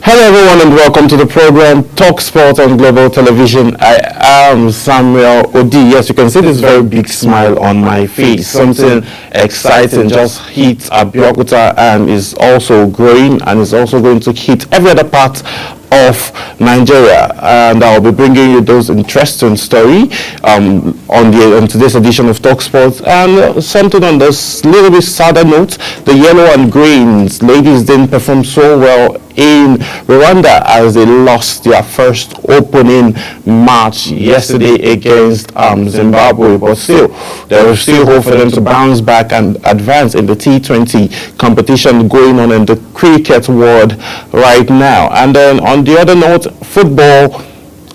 Hello everyone and welcome to the program Talk Sport on Global Television. I am Samuel Odi. Yes, you can see this very big smile on my face. Something exciting just hit Abeokuta and is also growing and is also going to hit every other part of Nigeria, and I'll be bringing you those interesting story on today's edition of Talk Sports. And something on this little bit sadder note: the yellow and greens ladies didn't perform so well in Rwanda as they lost their first opening match yesterday against Zimbabwe. But still, there is still hope for them to bounce back and advance in the T20 competition going on in the cricket world right now. And then on the other note, football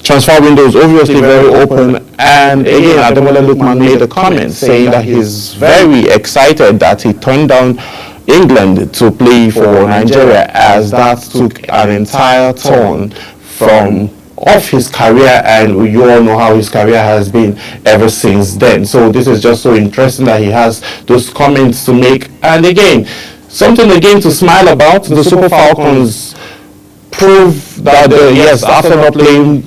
transfer window is obviously very open, and again Ademola Lookman made a comment saying that he's very excited that he turned down England to play for Nigeria, as that took an entire turn from off his career, and you all know how his career has been ever since then. So this is just so interesting that he has those comments to make. And again, something again to smile about: the Super Falcons prove that yes, after not playing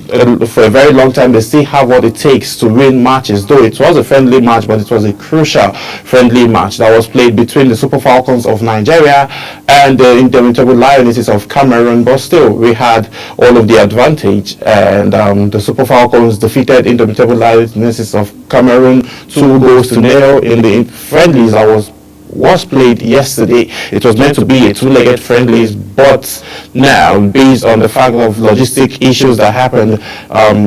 for a very long time, they still have what it takes to win matches. Though it was a friendly match, but it was a crucial friendly match that was played between the Super Falcons of Nigeria and the Indomitable Lionesses of Cameroon. But still, we had all of the advantage, and the Super Falcons defeated Indomitable Lionesses of Cameroon 2-0 in the friendlies that was played yesterday. It was meant to be a two-legged friendlies, but now, based on the fact of logistic issues that happened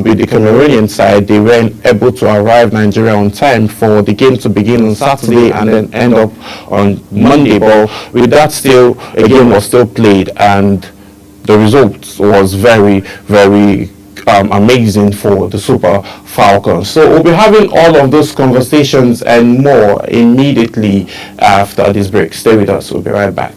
with the Cameroonian side, they weren't able to arrive Nigeria on time for the game to begin on Saturday and then end up on Monday. But with that, still, a game was still played, and the result was very, very amazing for the Super Falcons. So we'll be having all of those conversations and more immediately after this break. Stay with us. We'll be right back.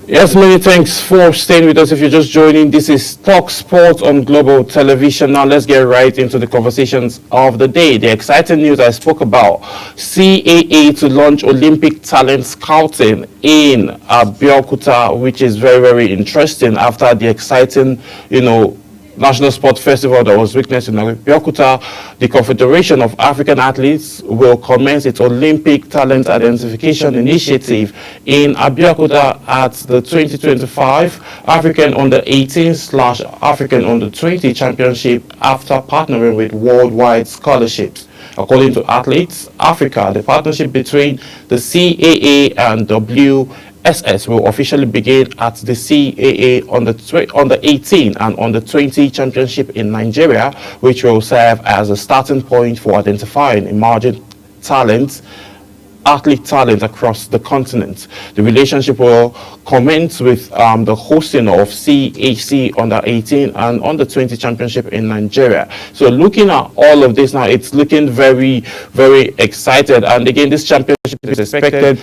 Yes, many thanks for staying with us. If you're just joining, this is Talk Sports on Global Television. Now let's get right into the conversations of the day. The exciting news I spoke about: CAA to launch Olympic talent scouting in Abeokuta, which is very, very interesting after the exciting, National Sport Festival that was witnessed in Abeokuta. The Confederation of African Athletes will commence its Olympic Talent Identification Initiative in Abeokuta at the 2025 African Under-18/African Under-20 Championship after partnering with Worldwide Scholarships. According to Athletes Africa, the partnership between the CAA and WSS will officially begin at the CAA on the 18 and on the 20 championship in Nigeria, which will serve as a starting point for identifying emerging talents athlete talent across the continent. The relationship will commence with the hosting of CAC Under 18 and Under 20 Championship in Nigeria. So looking at all of this now, it's looking very, very excited. And again, this championship is expected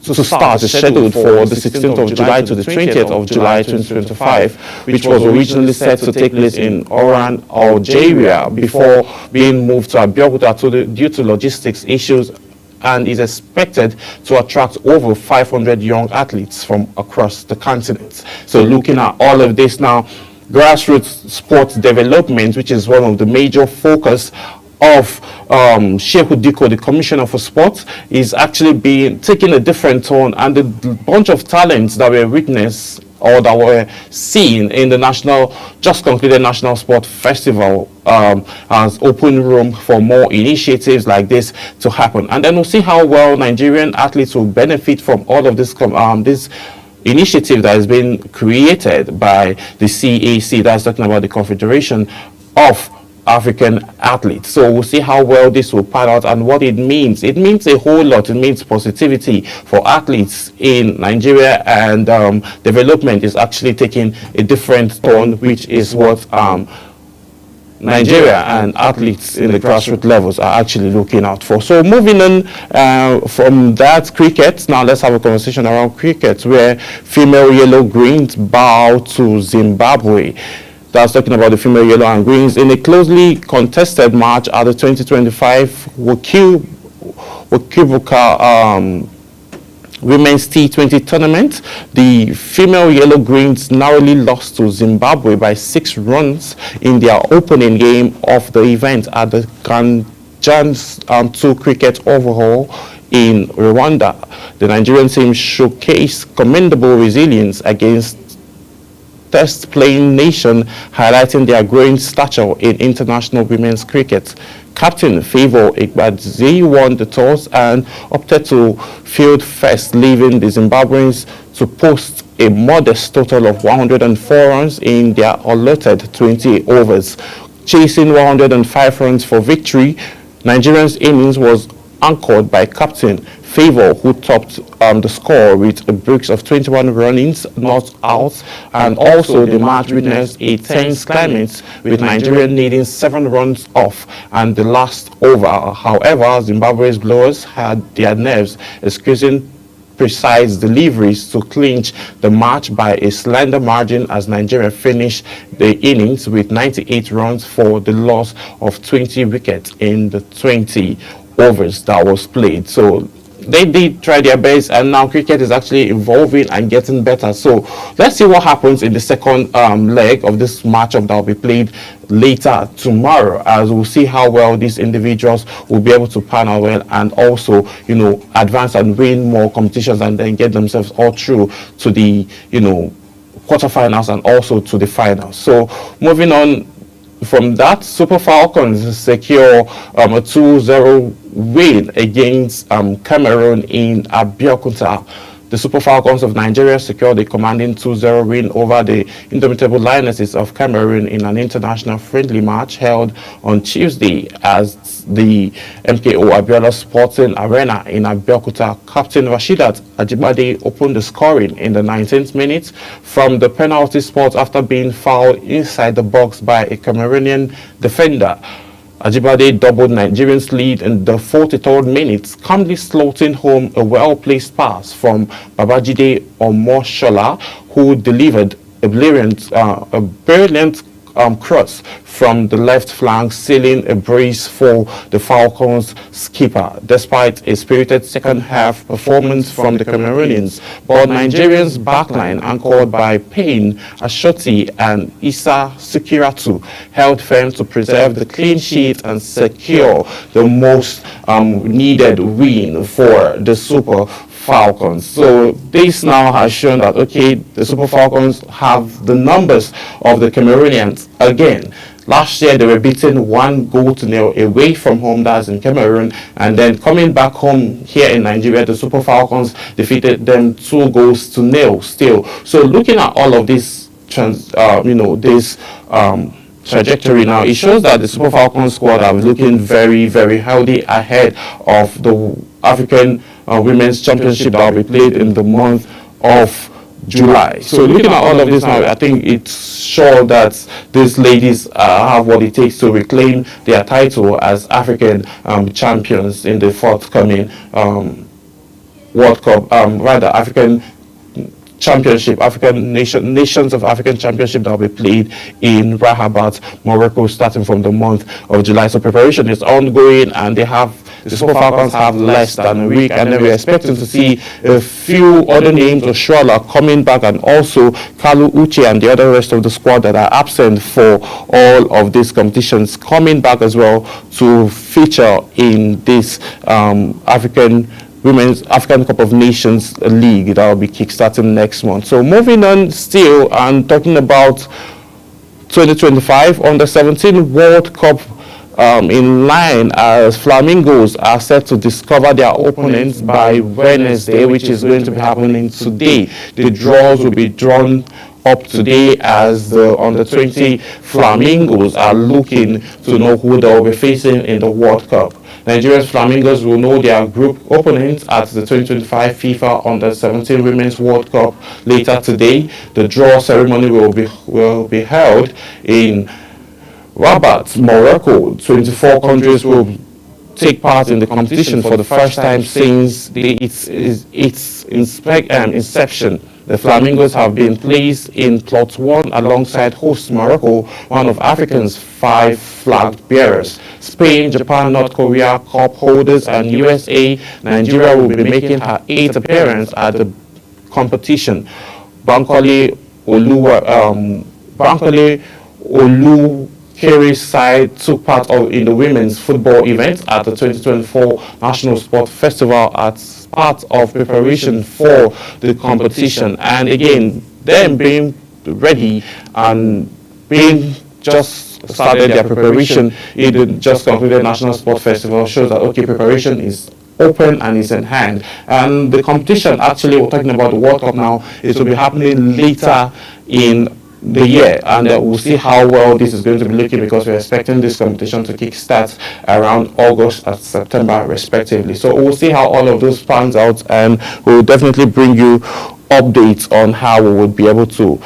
to start, is scheduled for the 16th of July to the 20th of July 2025, which was originally set to take place in Oran, Algeria, before being moved to Abeokuta due to logistics issues, and is expected to attract over 500 young athletes from across the continent. So looking at all of this now, grassroots sports development, which is one of the major focus of Shehu Diko, the Commissioner for Sport, is actually taking a different tone, and the bunch of talents that were witnessed or that were seen in the just concluded National Sport Festival has opened room for more initiatives like this to happen. And then we'll see how well Nigerian athletes will benefit from all of this this initiative that has been created by the CAC, that's talking about the Confederation of African athletes. So we'll see how well this will pan out and what it means. It means a whole lot. It means positivity for athletes in Nigeria, and development is actually taking a different tone, which is what Nigeria and athletes in the grassroots levels are actually looking out for. So moving on from that, cricket, now let's have a conversation around cricket, where female yellow greens bow to Zimbabwe. That's talking about the female yellow and greens in a closely contested match at the 2025 Wakibuka Women's T20 tournament. The female yellow greens narrowly lost to Zimbabwe by 6 runs in their opening game of the event at the Ganjans 2 cricket overhaul in Rwanda. The Nigerian team showcased commendable resilience against test-playing nation, highlighting their growing stature in international women's cricket. Captain Favour Igbadze won the toss and opted to field first, leaving the Zimbabweans to post a modest total of 104 runs in their allotted 20 overs. Chasing 105 runs for victory, Nigerians' innings was anchored by Captain Favour, who topped the score with a break of 21 runnings not out, and also the match witnessed a tense climate with Nigeria needing 7 runs off and the last over. However, Zimbabwe's blowers had their nerves, excusing precise deliveries to clinch the match by a slender margin as Nigeria finished the innings with 98 runs for the loss of 20 wickets in the 20 overs that was played. So they did try their best, and now cricket is actually evolving and getting better. So let's see what happens in the second leg of this matchup that will be played later tomorrow, as we'll see how well these individuals will be able to pan out well and also, you know, advance and win more competitions and then get themselves all through to the, you know, quarterfinals and also to the finals. So moving on from that, Super Falcons secure a 2-0 win against Cameroon in Abeokuta. The Super Falcons of Nigeria secured a commanding 2-0 win over the Indomitable Lionesses of Cameroon in an international friendly match held on Tuesday as the MKO Abiola Sporting Arena in Abeokuta. Captain Rasheedat Ajibade opened the scoring in the 19th minute from the penalty spot after being fouled inside the box by a Cameroonian defender. Ajibade doubled Nigerians' lead in the 43rd minute, calmly slotting home a well-placed pass from Babajide Omoshola, who delivered a brilliant cross from the left flank, sealing a brace for the Falcons' skipper. Despite a spirited second-half performance from the Cameroonians, but Nigerians' backline, anchored by Payne Ashoti and Issa Sukiratu, held firm to preserve the clean sheet and secure the most needed win for the Super Falcons. So this now has shown that, okay, the Super Falcons have the numbers of the Cameroonians again. Last year they were beaten 1-0 away from home, that's in Cameroon, and then coming back home here in Nigeria, the Super Falcons defeated them 2-0 still. So looking at all of this trajectory now, it shows that the Super Falcons squad are looking very, very healthy ahead of the African Women's Championship that will be played in the month of July. So looking at all of this now, I think it's sure that these ladies have what it takes to reclaim their title as African champions in the forthcoming World Cup, rather African Championship, Nations of African Championship that will be played in Rabat, Morocco, starting from the month of July. So preparation is ongoing, and the Super Falcons have less than a week, and then we're expecting to see a few other names, Oshuala coming back, and also Kalu Uche and the other rest of the squad that are absent for all of these competitions coming back as well to feature in this Women's African Cup of Nations League that will be kickstarting next month. So moving on still and talking about 2025 Under-17 World Cup in line, as Flamingos are set to discover their opponents by Wednesday, which is going to be happening today. The draws will be drawn up today as the Under-20 Flamingos are looking to know who they will be facing in the World Cup. Nigeria's Flamingos will know their group opponents at the 2025 FIFA Under-17 Women's World Cup later today. The draw ceremony will be held in Rabat, Morocco. 24 countries will take part in the competition for the first time since its inception. The Flamingos have been placed in Plot 1 alongside host Morocco, one of Africa's 5 flag bearers. Spain, Japan, North Korea, cup holders, and USA. Nigeria will be making her 8th appearance at the competition. Bankole Olukeri's side took part in the women's football event at the 2024 National Sport Festival as part of preparation for the competition. And again, them being ready and being just started their preparation, it just concluded National Sport Festival, shows that okay, preparation is open and is in hand. And the competition, actually, we're talking about the World Cup now, it will be happening later in the year, and we'll see how well this is going to be looking, because we're expecting this competition to kickstart around August and September respectively. So we'll see how all of those pans out, and we'll definitely bring you updates on how we would be able to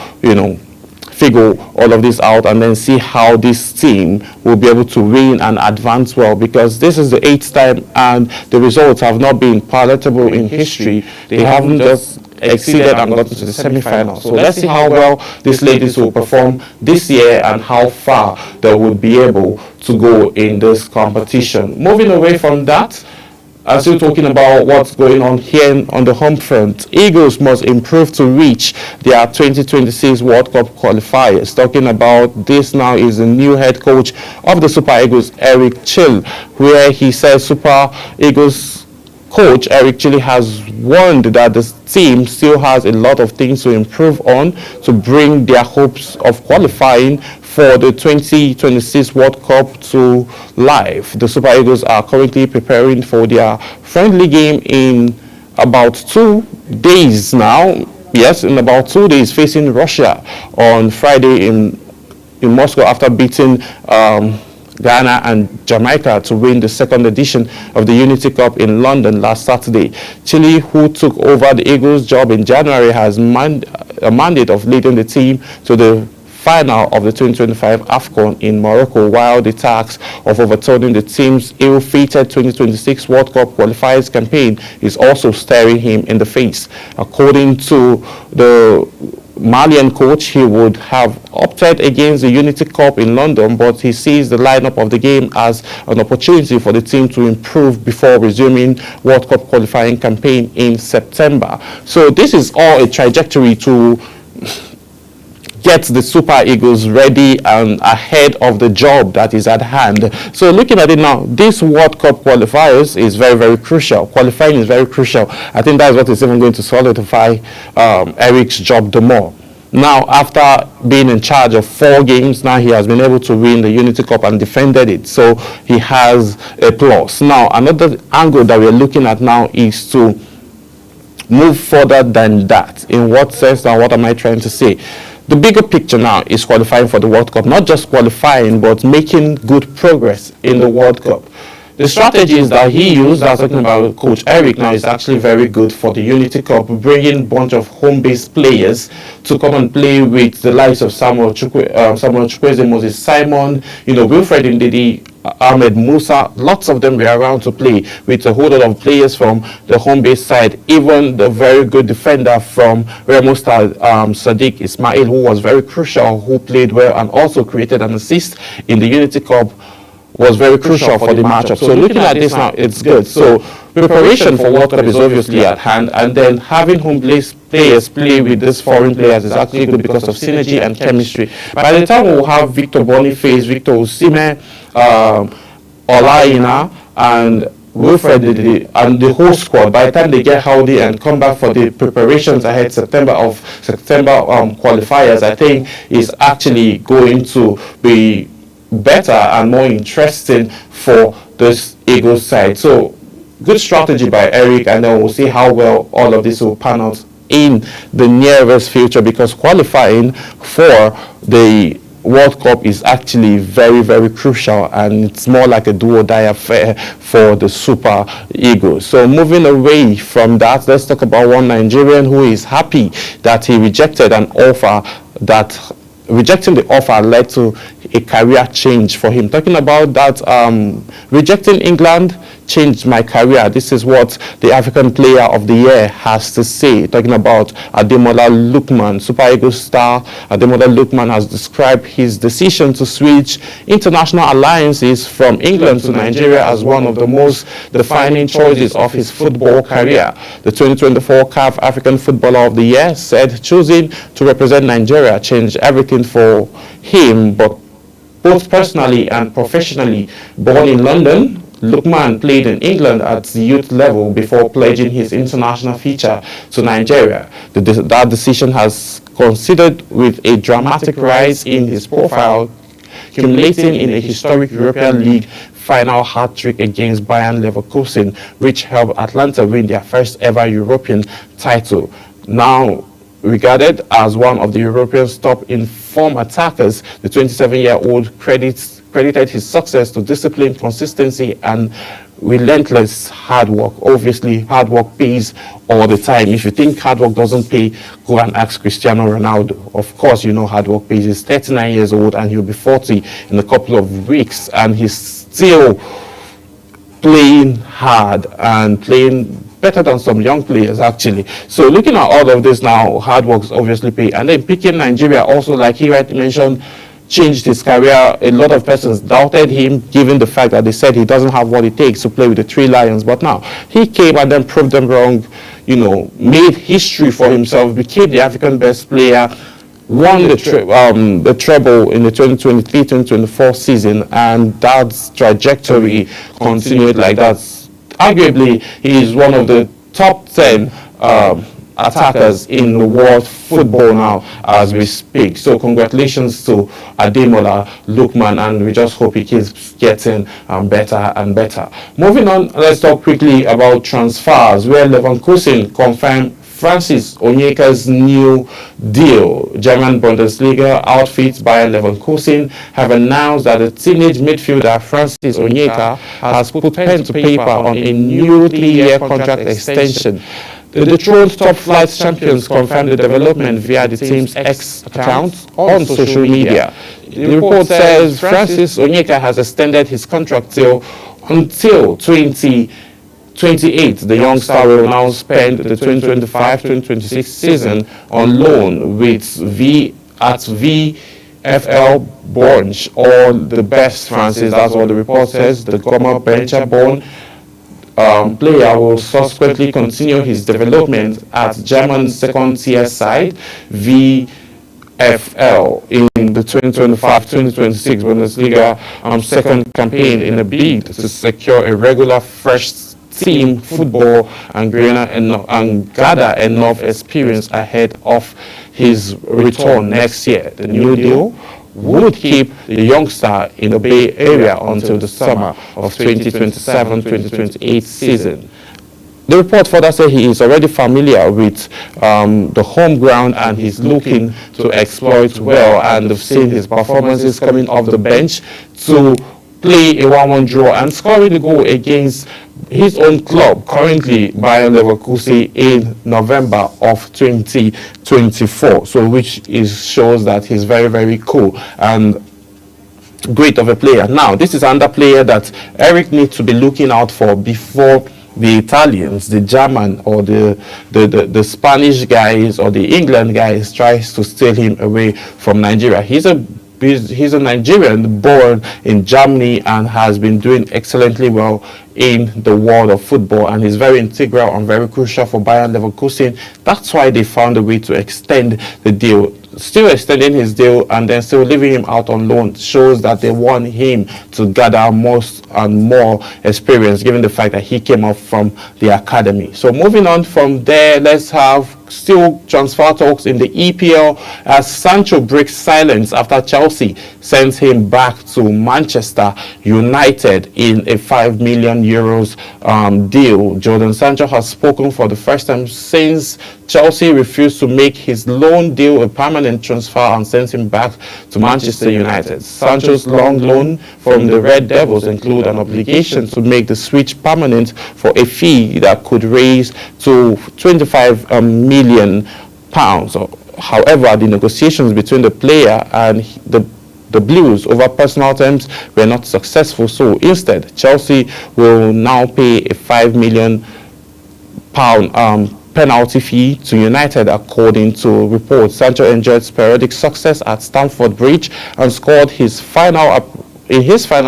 figure all of this out, and then see how this team will be able to win and advance well, because this is the 8th time and the results have not been palatable in history. They haven't just exceeded and gotten to the semi-final. So let's see how well these ladies will perform this year and how far they would be able to go in this competition. Moving away from that, I'm still talking about what's going on here on the home front. Eagles must improve to reach their 2026 World Cup qualifiers. Talking about this now is the new head coach of the Super Eagles, Eric Chell, where he says Super Eagles coach Eric Chelle has warned that the team still has a lot of things to improve on to bring their hopes of qualifying for the 2026 World Cup to life. The Super Eagles are currently preparing for their friendly game in about 2 days now. Yes, in about 2 days, facing Russia on Friday in Moscow, after beating Ghana and Jamaica to win the second edition of the Unity Cup in London last Saturday. Chile, who took over the Eagles' job in January, has a mandate of leading the team to the final of the 2025 AFCON in Morocco, while the task of overturning the team's ill-fated 2026 World Cup qualifiers campaign is also staring him in the face. According to the Malian coach, he would have opted against the Unity Cup in London, but he sees the lineup of the game as an opportunity for the team to improve before resuming World Cup qualifying campaign in September. So this is all a trajectory to get the Super Eagles ready and ahead of the job that is at hand. So looking at it now, this World Cup qualifiers is very, very crucial. Qualifying is very crucial. I think that's what is even going to solidify Eric's job the more. Now, after being in charge of 4 games, now he has been able to win the Unity Cup and defended it. So he has a plus. Now, another angle that we're looking at now is to move further than that. In what sense, and what am I trying to say? The bigger picture now is qualifying for the World Cup, not just qualifying, but making good progress in the World Cup. the strategies that he used, that's talking about Coach Eric now, is actually very good for the Unity Cup, bringing a bunch of home-based players to come and play with the likes of Samuel Chukwueze, Moses Simon, Wilfred Ndidi, Ahmed Musa. Lots of them were around to play with a whole lot of players from the home-based side. Even the very good defender from Remo Star, Sadiq Ismail, who was very crucial, who played well and also created an assist in the Unity Cup, was very crucial for the matchup. So looking at this now, it's good. So preparation for World Cup is obviously at hand, and then having home-based players play with these foreign players is actually good because of synergy and chemistry. By the time we'll have Victor Boniface, Victor Osimhen, Olaina, and Wilfred and the whole squad, by the time they get healthy and come back for the preparations ahead September qualifiers, I think is actually going to be better and more interesting for this Eagles side. So good strategy by Eric, and then we'll see how well all of this will pan out in the nearest future, because qualifying for the World Cup is actually very, very crucial, and it's more like a do-or-die affair for the Super Eagles. So moving away from that, let's talk about one Nigerian who is happy that he rejected an offer that rejecting the offer led to a career change for him. Talking about that, rejecting England changed my career. This is what the African Player of the Year has to say. Talking about Ademola Lookman, Super Eagles star Ademola Lookman has described his decision to switch international alliances from England to Nigeria as one of the most defining choices of his football career. The 2024 CAF African Footballer of the Year said choosing to represent Nigeria changed everything for him, but both personally and professionally. Born in London, Lookman played in England at the youth level before pledging his international future to Nigeria. That decision has coincided with a dramatic rise in his profile, culminating in a historic European League final hat-trick against Bayern Leverkusen, which helped Atlanta win their first ever European title. Now regarded as one of the Europeans' top informed attackers, the 27-year-old credited his success to discipline, consistency, and relentless hard work. Obviously, hard work pays all the time. If you think hard work doesn't pay, go and ask Cristiano Ronaldo. Of course, you know hard work pays. He's 39 years old and he'll be 40 in a couple of weeks, and he's still playing hard and playing better than some young players actually. So looking at all of this now, hard work obviously pay. And then picking Nigeria also, like he rightly mentioned, changed his career. A lot of persons doubted him, given the fact that they said he doesn't have what it takes to play with the Three Lions. But now he came and then proved them wrong, made history for himself, became the African best player, won the treble in the 2023-2024 season, and that trajectory continued like that. Arguably, he is one of the top 10 attackers in the world football now as we speak. So congratulations to Ademola Lookman, and we just hope he keeps getting better and better. Moving on, let's talk quickly about transfers, where Leverkusen confirmed Francis Onyeka's new deal. German Bundesliga outfit Bayer Leverkusen have announced that the teenage midfielder Francis Onyeka has put pen to paper on a new 3-year contract extension. The dethroned top-flight champions confirmed the development via the team's X account on social media. The report says Francis Onyeka has extended his contract until 2028. The young star will now spend the 2025-2026 season on loan with VfL Bochum. All the best, Francis. That's what the report says. The Goma Bencher-born player will subsequently continue his development at German second-tier side VfL in the 2025-2026 Bundesliga second campaign, in a bid to secure a regular first team football and gather enough experience ahead of his return next year. The new deal would keep the youngster in the Bay Area until the summer of 2027-2028 season. The report further said he is already familiar with the home ground and he's looking to exploit well, and they've seen his performances coming off the bench to play a 1-1 draw and scoring the goal against his own club, currently Bayer Leverkusen, in November of 2024. So which shows that he's very, very cool and great of a player. Now, this is another player that Eric needs to be looking out for before the Italians, the German, or the Spanish guys or the England guys tries to steal him away from Nigeria. He's a Nigerian born in Germany and has been doing excellently well in the world of football, and he's very integral and very crucial for Bayer Leverkusen. That's why they found a way to extend the deal. Still extending his deal and then still leaving him out on loan shows that they want him to gather most and more experience, given the fact that he came up from the academy. So moving on from there, let's have still transfer talks in the EPL as Sancho breaks silence after Chelsea sends him back to Manchester United in a €5 million deal. Jadon Sancho has spoken for the first time since Chelsea refused to make his loan deal a permanent transfer and sent him back to Manchester United. Sancho's long loan from the Red Devils include an obligation to make the switch permanent for a fee that could raise to £25 million. However, the negotiations between the player and the Blues over personal terms were not successful, so instead Chelsea will now pay a £5 million penalty fee to United. According to reports, Sancho enjoyed sporadic success at Stamford Bridge and scored his final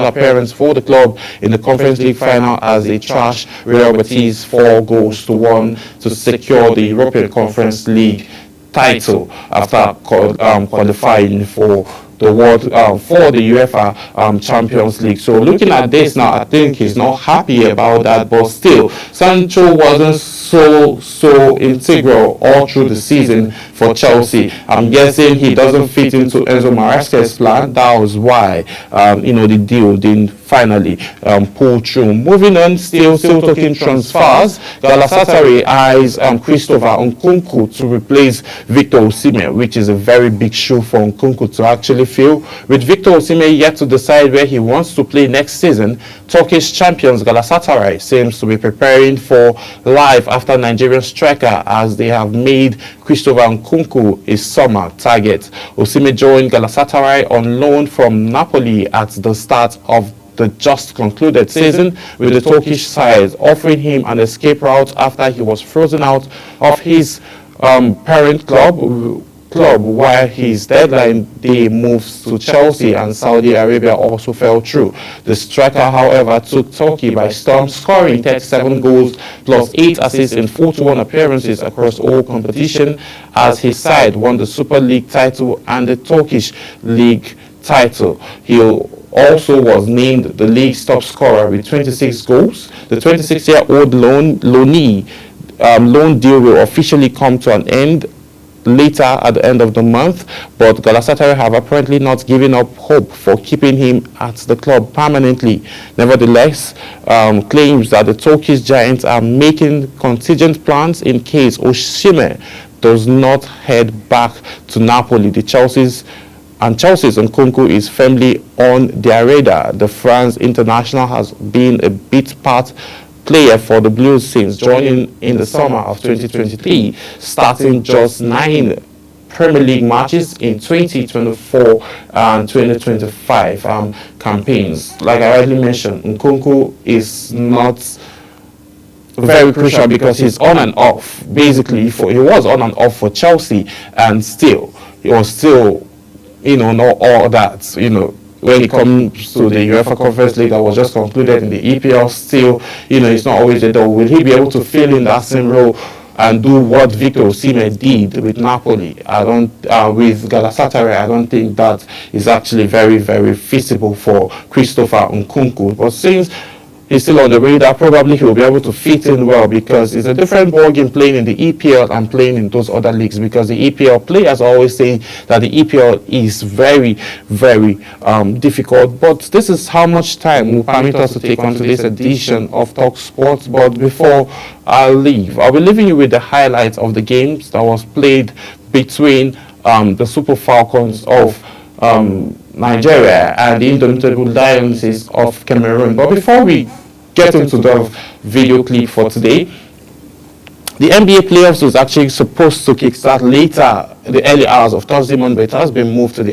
appearance for the club in the Conference League final as they trashed Real Betis 4-1 to secure the European Conference League title after qualifying for the world for the UEFA Champions League. So looking at this now, I think he's not happy about that, but still Sancho wasn't so integral all through the season for Chelsea. I'm guessing he doesn't fit into Enzo Maresca's plan. That was why the deal didn't finally pull through. Moving on, still talking transfers, Galatasaray eyes Christopher Nkunku to replace Victor Osimhen, which is a very big shoe for Nkunku to actually fill. With Victor Osimhen yet to decide where he wants to play next season, Turkish champions Galatasaray seems to be preparing for life after Nigerian striker, as they have made Christopher Nkunku a summer target. Osimhen joined Galatasaray on loan from Napoli at the start of the just concluded season, with the Turkish side offering him an escape route after he was frozen out of his parent club while his deadline day moves to Chelsea and Saudi Arabia also fell through. The striker, however, took Turkey by storm, scoring 37 goals plus 8 assists in 41 appearances across all competition, as his side won the Super League title and the Turkish League title. He also was named the league's top scorer with 26 goals. The 26-year-old loan deal will officially come to an end later at the end of the month, but Galatasaray have apparently not given up hope for keeping him at the club permanently. Nevertheless, claims that the Turkish giants are making contingent plans in case Osimhen does not head back to Napoli. Chelsea's Nkunku is firmly on their radar. The France international has been a bit part player for the Blues since joining in the summer of 2023, starting just 9 Premier League matches in 2024 and 2025 campaigns. Like I already mentioned, Nkunku is not very crucial because he's on and off. Basically, he was on and off for Chelsea, and he was still not all that, when it comes to the UEFA Conference League that was just concluded in the EPL, still, it's not always there. Will he be able to fill in that same role and do what Victor Osimhen did with Napoli? With Galatasaray, I don't think that is actually very, very feasible for Christopher Nkunku. But since he's still on the radar, probably he'll be able to fit in well, because it's a different ballgame playing in the EPL and playing in those other leagues, because the EPL players always say that the EPL is very, very difficult. But this is how much time will permit us to take on today's edition of Talk Sports. But before I leave, I'll be leaving you with the highlights of the games that was played between the Super Falcons of Nigeria and the Indomitable Lions of Cameroon. But before we get into the video clip for today, the NBA playoffs was actually supposed to kickstart later, the early hours of Thursday morning, but it has been moved to the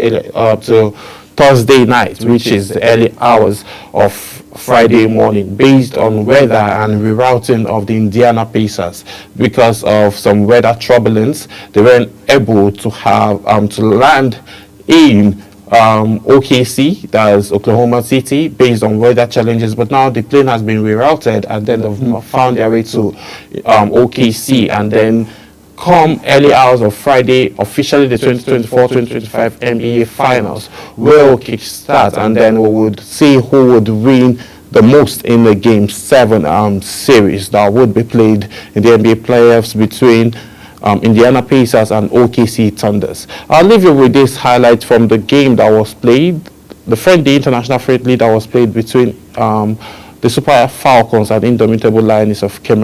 to Thursday night, which is the early hours of Friday morning, based on weather and rerouting of the Indiana Pacers. Because of some weather turbulence, they weren't able to have to land in OKC, that's Oklahoma City, based on weather challenges. But now the plane has been rerouted, and then they've found their way to OKC, and then come early hours of Friday, officially the 2024-2025 NBA Finals will kickstart, and then we would see who would win the most in the Game 7 series that would be played in the NBA playoffs between Indiana Pacers and OKC Thunders. I'll leave you with this highlight from the game that was played, the friendly international friendly that was played between the Super Falcons and Indomitable Lions of Cameroon.